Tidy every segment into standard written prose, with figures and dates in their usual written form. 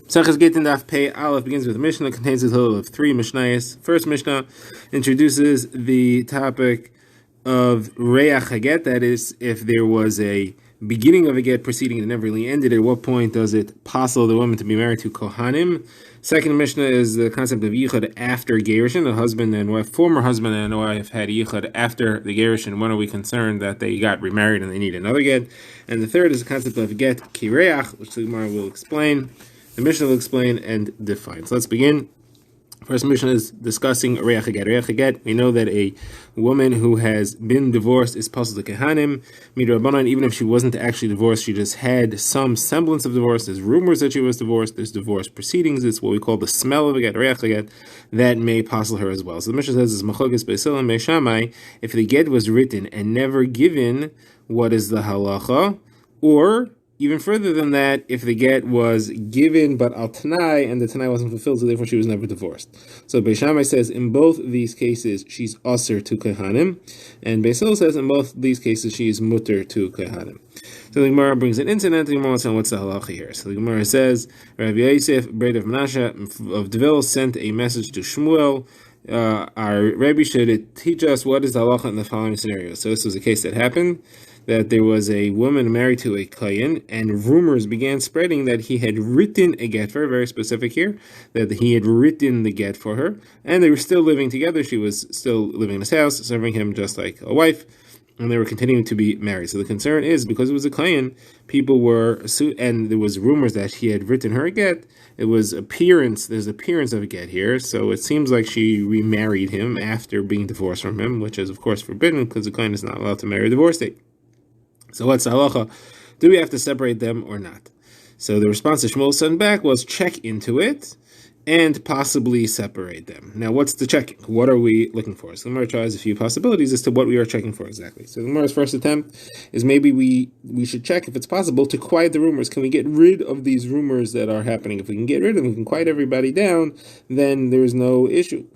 Gittin Daf Pei Aleph begins with a Mishnah, contains a total of 3 Mishnayos. First Mishnah introduces the topic of Reach HaGet, that is, if there was a beginning of a get proceeding and never really ended, at what point does it possible the woman to be married to Kohanim? Second Mishnah is the concept of Yichud after Gerushin, a husband and wife, former husband and wife had Yichud after the Gerushin. When are we concerned that they got remarried and they need another get? And the third is the concept of Get Kireach, which the Gemara will explain. The Mishnah will explain and define. So let's begin. First Mishnah is discussing Reach HaGet. Reach HaGet, we know that a woman who has been divorced is possible to Kehanim, Midrabanan, even if she wasn't actually divorced, she just had some semblance of divorce. There's rumors that she was divorced, there's divorce proceedings, it's what we call the smell of a get, Reach HaGet, that may possible her as well. So the Mishnah says, is Machlokas Beisil and Beishamai, if the get was written and never given, what is the halacha? Or even further than that, if the get was given but al tanai and the tanai wasn't fulfilled, so therefore she was never divorced. So Beis Shammai says in both these cases she's aser to kehanim, and Beis Hillel says in both these cases she is mutter to kehanim. So the Gemara brings an incident. The Gemara wants to know what's the halacha here. So the Gemara says Rabbi Yosef, Bred of Menashe of Devil, sent a message to Shmuel. Our Rebbe should teach us what is the halacha in the following scenario. So this was a case that happened, that there was a woman married to a kohen, and rumors began spreading that he had written a get for her, very specific here, that he had written the get for her, and they were still living together. She was still living in his house, serving him just like a wife, and they were continuing to be married. So the concern is, because it was a kohen, people were, and there was rumors that he had written her a get. It was there's appearance of a get here, so it seems like she remarried him after being divorced from him, which is of course forbidden, because the kohen is not allowed to marry a divorced date. So what's the halacha? Do we have to separate them or not? So the response that Shmuel sent back was check into it and possibly separate them. Now what's the checking? What are we looking for? So the Gemara tries a few possibilities as to what we are checking for exactly. So the Gemara's first attempt is maybe we should check if it's possible to quiet the rumors. Can we get rid of these rumors that are happening? If we can get rid of them, we can quiet everybody down, then there's no issue.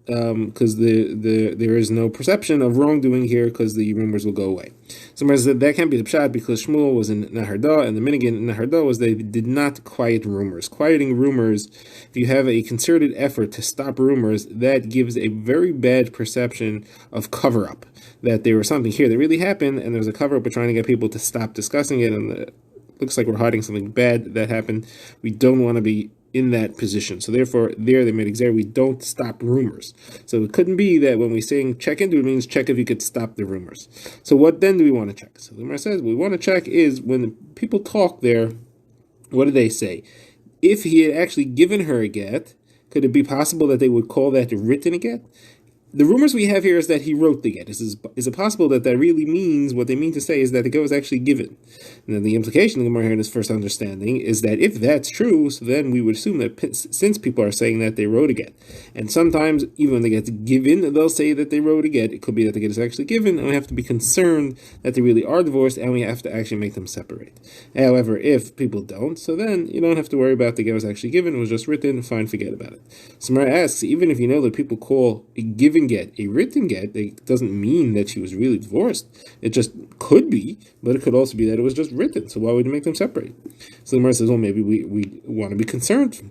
Because there is no perception of wrongdoing here, because the rumors will go away. Somebody said that can't be the pshat, because Shmuel was in Naharda, and the minhag in Naharda was they did not quiet rumors. Quieting rumors, if you have a concerted effort to stop rumors, that gives a very bad perception of cover-up, that there was something here that really happened, and there was a cover-up of trying to get people to stop discussing it, and it looks like we're hiding something bad that happened. We don't want to be in that position. So therefore, there they made exactly, we don't stop rumors. So it couldn't be that when we're saying check into it means check if you could stop the rumors. So what then do we want to check? So the Gemara says, what we want to check is when the people talk there, what do they say? If he had actually given her a get, could it be possible that they would call that written a get? The rumors we have here is that he wrote the get. Is it possible that really means, what they mean to say is that the get was actually given? And then the implication of the Gemara here in this first understanding is that if that's true, so then we would assume that since people are saying that they wrote a get, and sometimes even when the get's given, they'll say that they wrote a get, it could be that the get is actually given, and we have to be concerned that they really are divorced, and we have to actually make them separate. However, if people don't, so then you don't have to worry about the get was actually given, it was just written, fine, forget about it. So Mara asks, even if you know that people call a given get a written get, it doesn't mean that she was really divorced. It just could be, but it could also be that it was just written. So why would you make them separate? So the Gemara says, well, maybe we want to be concerned.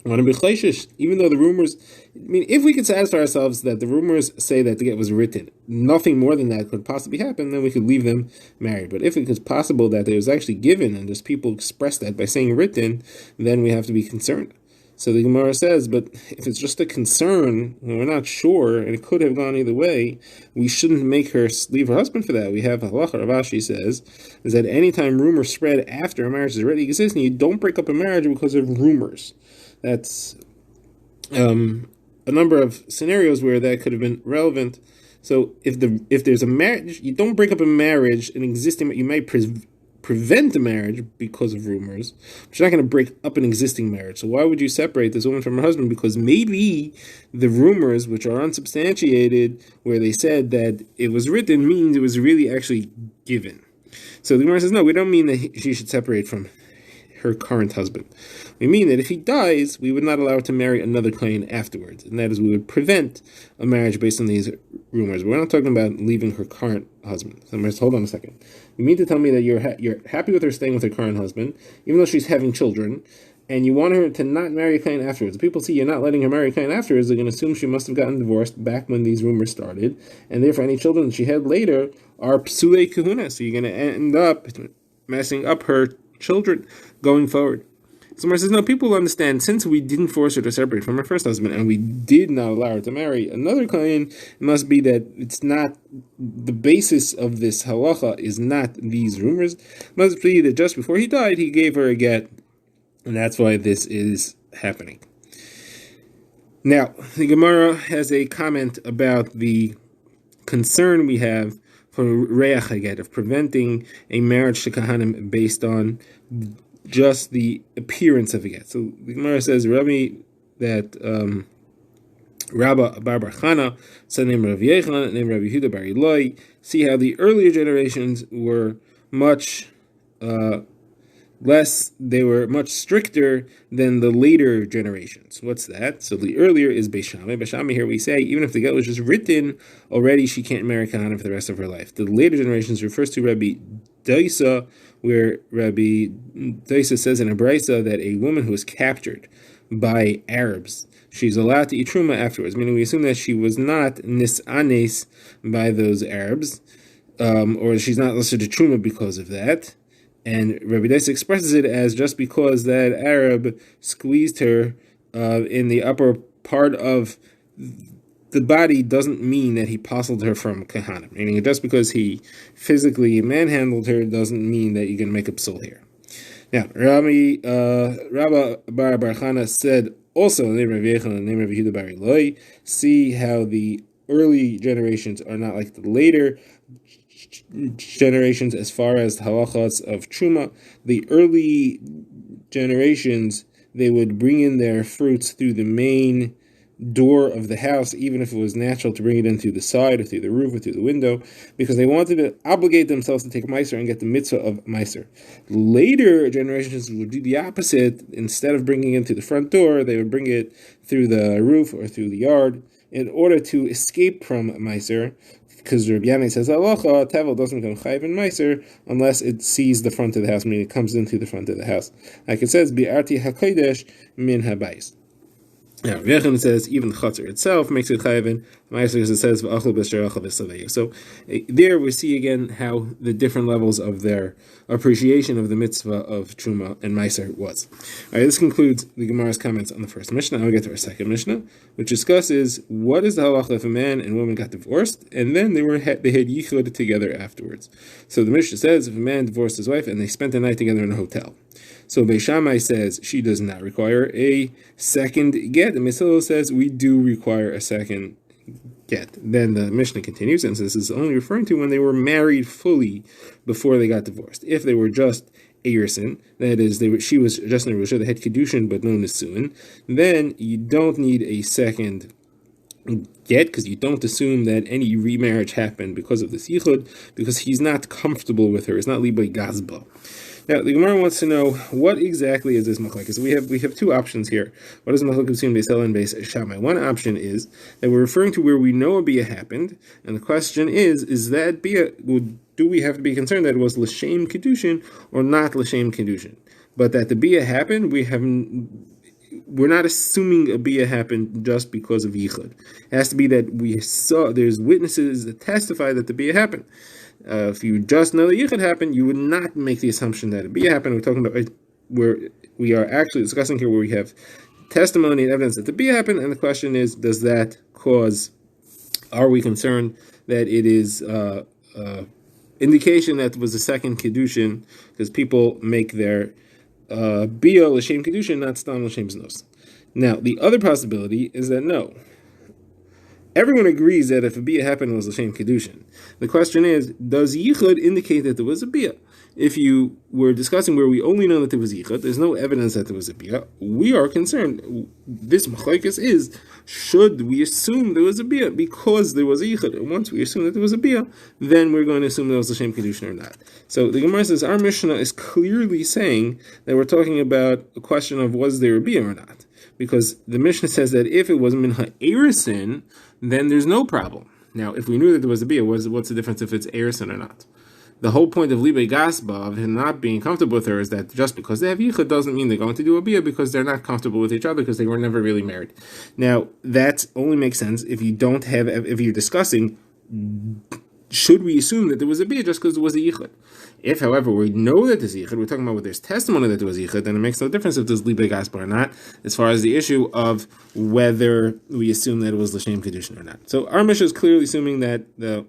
We want to be chayshish, even though the rumors, if we could satisfy ourselves that the rumors say that the get was written, nothing more than that could possibly happen, then we could leave them married. But if it was possible that it was actually given, and just people express that by saying written, then we have to be concerned. So the Gemara says, but if it's just a concern, and we're not sure, and it could have gone either way, we shouldn't make her leave her husband for that. We have halacha, Rav Ashi says, is that anytime rumors spread after a marriage is already existing, you don't break up a marriage because of rumors. That's a number of scenarios where that could have been relevant. So if there's a marriage, you don't break up a marriage, an existing, you may prevent a marriage because of rumors, but you're not going to break up an existing marriage. So why would you separate this woman from her husband? Because maybe the rumors, which are unsubstantiated, where they said that it was written, means it was really actually given. So the Gemara says, no, we don't mean that she should separate from her current husband. We mean that if he dies, we would not allow her to marry another kohen afterwards, and that is, we would prevent a marriage based on these rumors. We're not talking about leaving her current husband. So hold on a second. You mean to tell me that you're happy with her staying with her current husband, even though she's having children, and you want her to not marry a Kain afterwards. If people see you're not letting her marry a Kain afterwards, they're going to assume she must have gotten divorced back when these rumors started, and therefore any children that she had later are psulei kahuna. So you're going to end up messing up her children going forward. So Mar says, no, people will understand, since we didn't force her to separate from her first husband, and we did not allow her to marry another Kain, it must be that it's not, the basis of this halacha is not these rumors. It must be that just before he died, he gave her a get, and that's why this is happening. Now, the Gemara has a comment about the concern we have for reach haget, of preventing a marriage to Kahanim based on just the appearance of a get. So the Gemara says, Rabbi, that Rabba Bar Chana said, named Rav Yechon, named Rabbi Yehuda Bar Eloi. See how the earlier generations were much less, they were much stricter than the later generations. What's that? So the earlier is Beishame. Beishame here we say, even if the get was just written, already she can't marry Kahanim for the rest of her life. The later generations refers to Rabbi Daisa, where Rabbi Daisa says in a brisa that a woman who was captured by Arabs, she's allowed to eat truma afterwards, meaning we assume that she was not nisanes by those Arabs, or she's not listed to truma because of that. And Rabbi Daisa expresses it as just because that Arab squeezed her in the upper part of the body doesn't mean that he postled her from Kahanim. Meaning just because he physically manhandled her doesn't mean that you're going to make a psul here. Now, Rabbi Bar Chana said also in the name of Rav Yechon and the name of Yehuda Bar Eloi, see how the early generations are not like the later generations as far as the halachas of truma. The early generations, they would bring in their fruits through the main door of the house, even if it was natural to bring it in through the side or through the roof or through the window, because they wanted to obligate themselves to take meiser and get the mitzvah of meiser. Later generations would do the opposite. Instead of bringing it to the front door, they would bring it through the roof or through the yard in order to escape from meiser, because Rabbi Yanai says halacha tevel doesn't become chayiv in meiser unless it sees the front of the house, meaning it comes in through the front of the house. Like it says, bi'arti hakodesh min habayis. Now, Yechon says even the chutzner itself makes it chayvin. Meiser it says v'achol b'sherachal v'saveyu. So there we see again how the different levels of their appreciation of the mitzvah of truma and meiser was. All right, this concludes the Gemara's comments on the first Mishnah. Now we get to our second Mishnah, which discusses what is the halacha if a man and woman got divorced and then they had yichud together afterwards. So the Mishnah says if a man divorced his wife and they spent the night together in a hotel. So Beis Shammai says she does not require a second get. And Mesil says we do require a second get. Then the Mishnah continues and says this is only referring to when they were married fully before they got divorced. If they were just Eirsin, that is, she was just in a Rishah, they had Kedushin but no Nisuin, then you don't need a second get, because you don't assume that any remarriage happened because of this yichud, because he's not comfortable with her. It's not libay gazba. Now, the Gemara wants to know what exactly is this machlokes. So we have two options here. What is machlokes between Beis Hillel and Beis Shammai? One option is that we're referring to where we know a bia happened, and the question is that bia, do we have to be concerned that it was l'shem kedushin or not l'shem kedushin? But that the bia happened, we're not assuming a bia happened just because of yichud. It has to be that we saw, there's witnesses that testify that the bia happened. If you just know that yichud happened, you would not make the assumption that a bia happened. We're talking about where we are actually discussing here where we have testimony and evidence that the bia happened, and the question is, does that cause, are we concerned that it is indication that it was a second kedushin, because people make their bia l'shem kedushin, not stam l'shem znos. Now, the other possibility is that no, everyone agrees that if a bia happened, it was l'shem kedushin. The question is, does yichud indicate that there was a bia? If you were discussing where we only know that there was yichud, there's no evidence that there was a bia, we are concerned. This machlokes is, should we assume there was a bia because there was a yichud? And once we assume that there was a bia, then we're going to assume there was l'shem kedushin or not. So the Gemara says our Mishnah is clearly saying that we're talking about a question of was there a bia or not, because the Mishnah says that if it was min ha'erisin, then there's no problem. Now, if we knew that there was a bia, what's the difference if it's erisin or not? the whole point of Libe Gasba, of him not being comfortable with her, is that just because they have yichud doesn't mean they're going to do a bia, because they're not comfortable with each other because they were never really married. Now, that only makes sense if you're discussing, should we assume that there was a bia just because there was a yichud? If, however, we know that there's yichud, we're talking about where there's testimony that there was yichud, then it makes no difference if there's Libe Gasba or not, as far as the issue of whether we assume that it was L'Shem Kedushin or not. So our Mishnah is clearly assuming that the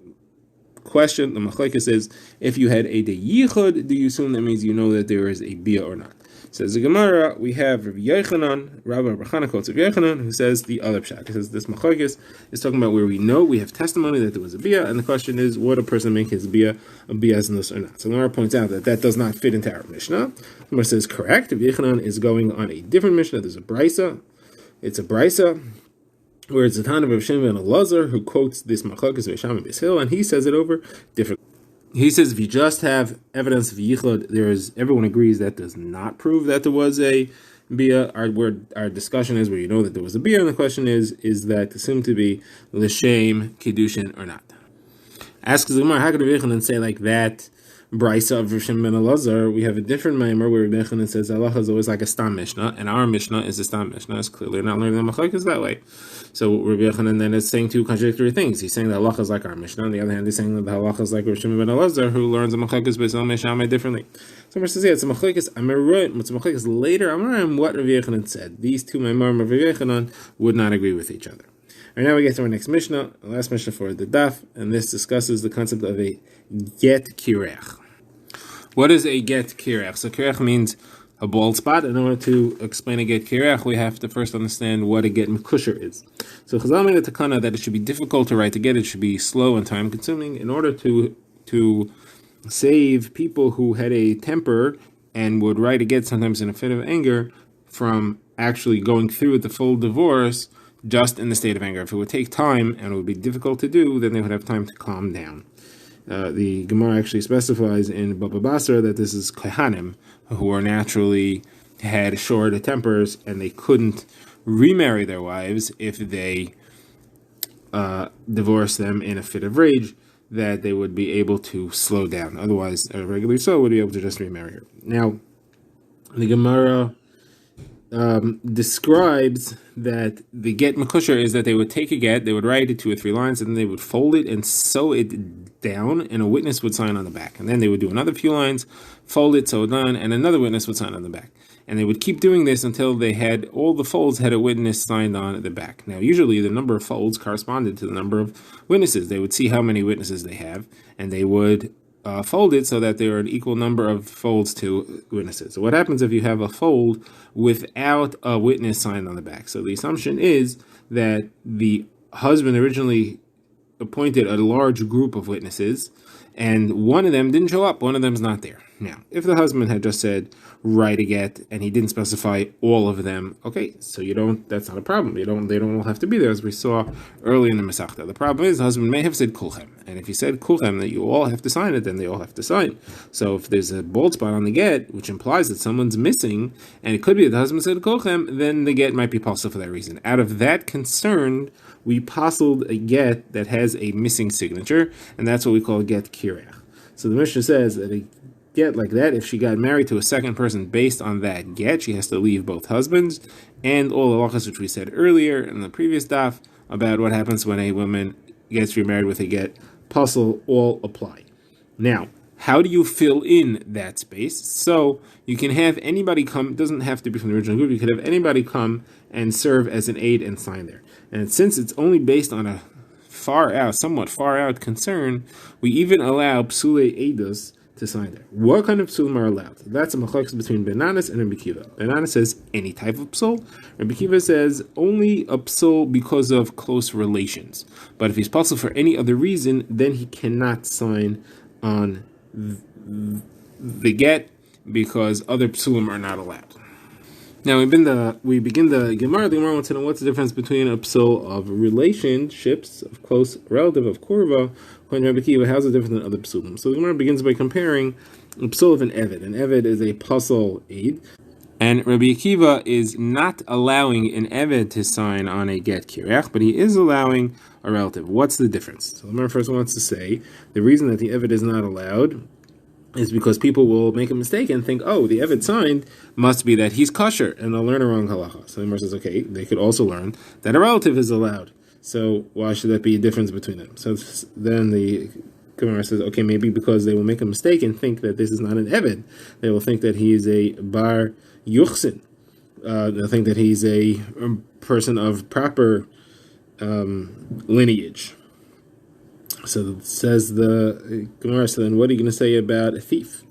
question, the machlekes, is if you had a de yichud, do you assume that means you know that there is a bia or not? Says the Gemara, we have Rabbi Yochanan, Rabbi Chana quotes Rabbi Yochanan, who says the other pshat. He says this machlekes is talking about where we know we have testimony that there was a bia, and the question is, would a person make his bia a bia as in this or not? So the Gemara points out that does not fit into our Mishnah. The Gemara says correct. Rabbi Yochanan is going on a different Mishnah. There's a brisa. It's a brisa where it's the Tana of Shimon ben Elazar who quotes this machlokes of Sham and Bishil, and he says it over different. He says if you just have evidence of yichud, everyone agrees that does not prove that there was a bia. Our discussion is where you know that there was a bia, and the question is that assumed to be l'shem kedushin or not? Asks the Gemara, how could Rabbi Yochanan say like that? Brisa of Rishon ben Elazar, we have a different maimer where Rabbi Yochanan says Allah is always like a stam mishnah, and our mishnah is a stam mishnah. It's clearly not learning the machlokes that way. So Rabbi Yochanan then is saying two contradictory things. He's saying that Allah is like our mishnah. On the other hand, he's saying that the Allah is like Rishon ben Elazar, who learns the machlokes based on Meshame differently. So Rabbi says, yeah, it's a machlokes amirut, it's a machlokes later Amarim, what Rabbi Yochanan said. These two maimer of Rabbi Yochanan would not agree with each other. All right, now we get to our next Mishnah, the last Mishnah for the Daf, and this discusses the concept of a get kirech. What is a get kirech? So kirech means a bald spot. In order to explain a get kirech, we have to first understand what a get mekusher is. So Chazal made a takana that it should be difficult to write a get, it should be slow and time consuming in order to save people who had a temper and would write a get sometimes in a fit of anger from actually going through with the full divorce just in the state of anger. If it would take time and it would be difficult to do, then they would have time to calm down. The Gemara actually specifies in Baba Basra that this is kohanim, who are naturally had short tempers and they couldn't remarry their wives if they divorced them in a fit of rage, that they would be able to slow down. Otherwise, a regular soul would be able to just remarry her. Now, the Gemara describes that the get mekusher is that they would take a get, they would write it 2 or 3 lines, and then they would fold it and sew it down, and a witness would sign on the back. And then they would do another few lines, fold it, sew it down, and another witness would sign on the back. And they would keep doing this until they had all the folds had a witness signed on at the back. Now, usually the number of folds corresponded to the number of witnesses. They would see how many witnesses they have, and they would fold it so that there are an equal number of folds to witnesses. So what happens if you have a fold without a witness signed on the back? So the assumption is that the husband originally appointed a large group of witnesses, and one of them didn't show up, one of them's not there. Now, if the husband had just said, write a get, and he didn't specify all of them, okay, so that's not a problem. They don't all have to be there, as we saw early in the Masechta. The problem is, the husband may have said kulchem, and if he said kulchem, that you all have to sign it, then they all have to sign. So if there's a bald spot on the get, which implies that someone's missing, and it could be that the husband said kulchem, then the get might be possible for that reason. Out of that concern, we postled a get that has a missing signature, and that's what we call a get kirech. So the Mishnah says that a get like that, if she got married to a second person based on that get, she has to leave both husbands, and all the halachas which we said earlier in the previous daf about what happens when a woman gets remarried with a get, puzzle all apply. Now, how do you fill in that space? So you can have anybody come, it doesn't have to be from the original group, you could have anybody come and serve as an aide and sign there. And since it's only based on a somewhat far out concern, we even allow psule eidos to sign there. What kind of psulim are allowed? That's a machlokes between Benanas and Rabbi Kiva. Benanas says any type of psul. Rabbi Kiva says only a psul because of close relations. But if he's puzzled for any other reason, then he cannot sign on the get because other psulim are not allowed. Now we begin the Gemara. The Gemara wants to know what's the difference between a psul of relationships, of close relative, of korva, and Rabbi Kiva. How's it different than other psulim? So the Gemara begins by comparing a psul of an eved. An eved is a puzzle aid, and Rabbi Akiva is not allowing an eved to sign on a get kirech, but he is allowing a relative. What's the difference? So the Gemara first wants to say the reason that the eved is not allowed is because people will make a mistake and think, oh, the Eved signed must be that he's kosher, and they'll learn a wrong halacha. So the Gemara says, okay, they could also learn that a relative is allowed. So why should that be a difference between them? So then the Gemara says, okay, maybe because they will make a mistake and think that this is not an Eved. They will think that he is a bar yuchsin. They'll think that he's a person of proper lineage. So it says the Gemara, so then what are you going to say about a thief?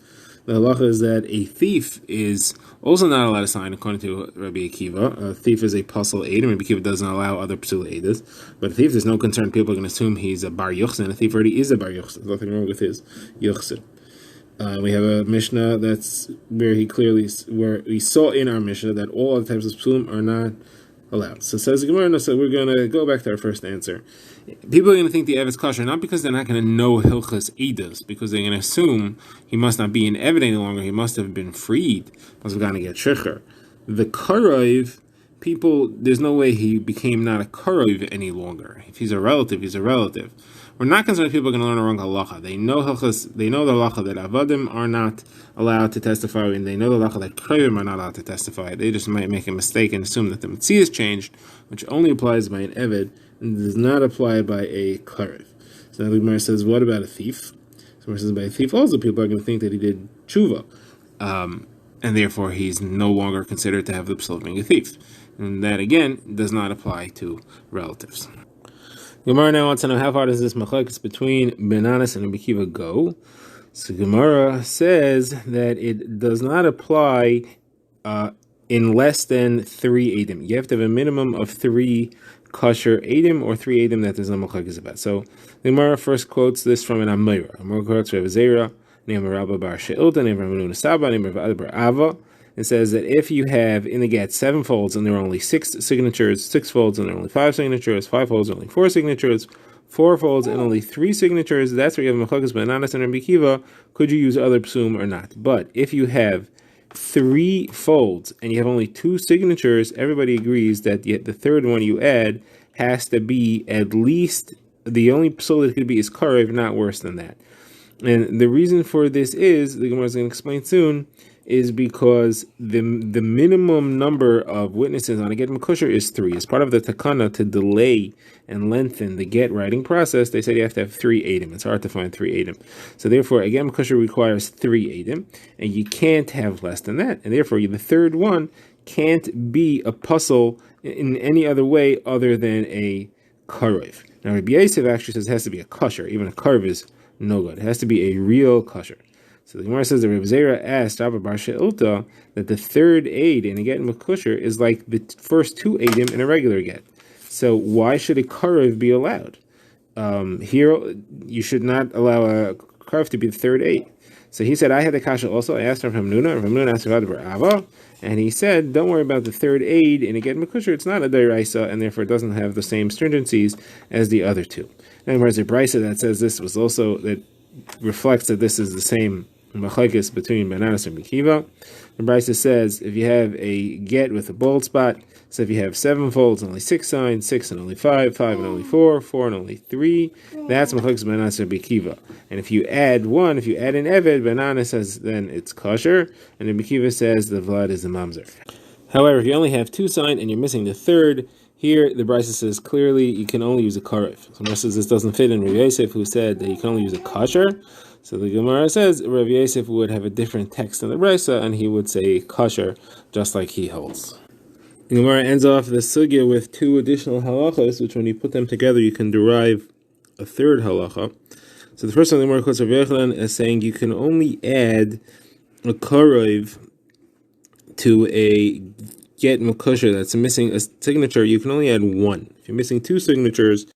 The halacha is that a thief is also not allowed to sign, according to Rabbi Akiva. A thief is a pasul eid, and Rabbi Akiva doesn't allow other pasul eidas. But a thief, there's no concern. People are going to assume he's a bar yuchsin. A thief already is a bar yuchsin. There's nothing wrong with his yuchsin. We have a Mishnah that's where we saw in our Mishnah that all other types of psulim are not allowed. So says the Gemara, so we're going to go back to our first answer. People are going to think the Eved is kosher, not because they're not going to know Hilchas Eidos, because they're going to assume he must not be an Eved any longer, he must have been freed, must have gone to get Shecher. The Karev, people, there's no way he became not a Karev any longer. If he's a relative, he's a relative. We're not concerned if people are going to learn a wrong halacha. They know Hilchas, they know the halacha that Avadim are not allowed to testify, and they know the halacha that Karevim are not allowed to testify. They just might make a mistake and assume that the Mitzvah is changed, which only applies by an Eved, and does not apply by a Karev. So now the Gemara says, what about a thief? So Gemara says, by a thief also, people are going to think that he did tshuva, and therefore he's no longer considered to have the psul of being a thief. And that, again, does not apply to relatives. Gemara now wants to know how far does this machlokes between Benanas and Rabbi Akiva go? So Gemara says that it does not apply in less than 3 edim. You have to have a minimum of 3 kosher edim or 3 edim that there's no machlokes about. So the Gemara first quotes this from an Amira. Amira quotes Rav Zera, name of Rabba bar She'ilta, name of Rav Nuna Saba, name of Rav Bar Ava. It says that if you have in the get 7 folds and there are only 6 signatures, 6 folds and there are only 5 signatures, 5 folds and only 4 signatures, 4 folds and only 3 signatures, that's where you have Machlokas Benanas and Rabbi Akiva. Could you use other psum or not? But if you have 3 folds and you have only 2 signatures, everybody agrees that the third one you add has to be at least, the only psul that could be is karev, not worse than that. And the reason for this is, the Gemara is going to explain soon, is because the minimum number of witnesses on a get kosher is 3. As part of the takana to delay and lengthen the get writing process, they said you have to have 3 edim. It's hard to find 3 edim. So therefore, a get kosher requires 3 edim, and you can't have less than that. And therefore, the third one can't be a puzzle in any other way other than a karev. Now, Rabbi Yosef actually says it has to be a kosher. Even a karev is no good. It has to be a real kosher. So the Gemara says that Rav Zera asked Rabba bar She'ilta that the third aid in a get kosher is like the first 2 eidim in a regular get. So why should a karev be allowed? Here, you should not allow a karev to be the third aid. So he said, I had the kasha also. I asked Rav Hamnuna. Rav Hamnuna asked Rav Bar Ava, and he said, don't worry about the third aid in a get kosher. It's not a deraisa, and therefore it doesn't have the same stringencies as the other 2. And whereas a brisa that says this was also, that reflects that this is the same machlokes between Benanas and Rabbi Akiva. The brisa says if you have a get with a bold spot, so if you have 7 folds and only 6 signs, 6 and only 5, 5 and only 4, 4 and only 3, that's machlokes Benanas and Rabbi Akiva. And if you add 1, if you add an eved, Benanas says then it's kosher, and Rabbi Akiva says the vlad is the mamzer. However, if you only have 2 signs and you're missing the third, here the brisa says clearly you can only use a karev. So says this doesn't fit in Rav Yosef, who said that you can only use a kosher. So the Gemara says Rav Yosef would have a different text than the brisa, and he would say kosher, just like he holds. The Gemara ends off the sugya with 2 additional halachas, which when you put them together, you can derive a third halacha. So the first one, the Gemara quotes Rav Yochanan as saying you can only add a karev to a get mekosher that's missing a signature. You can only add 1. If you're missing 2 signatures,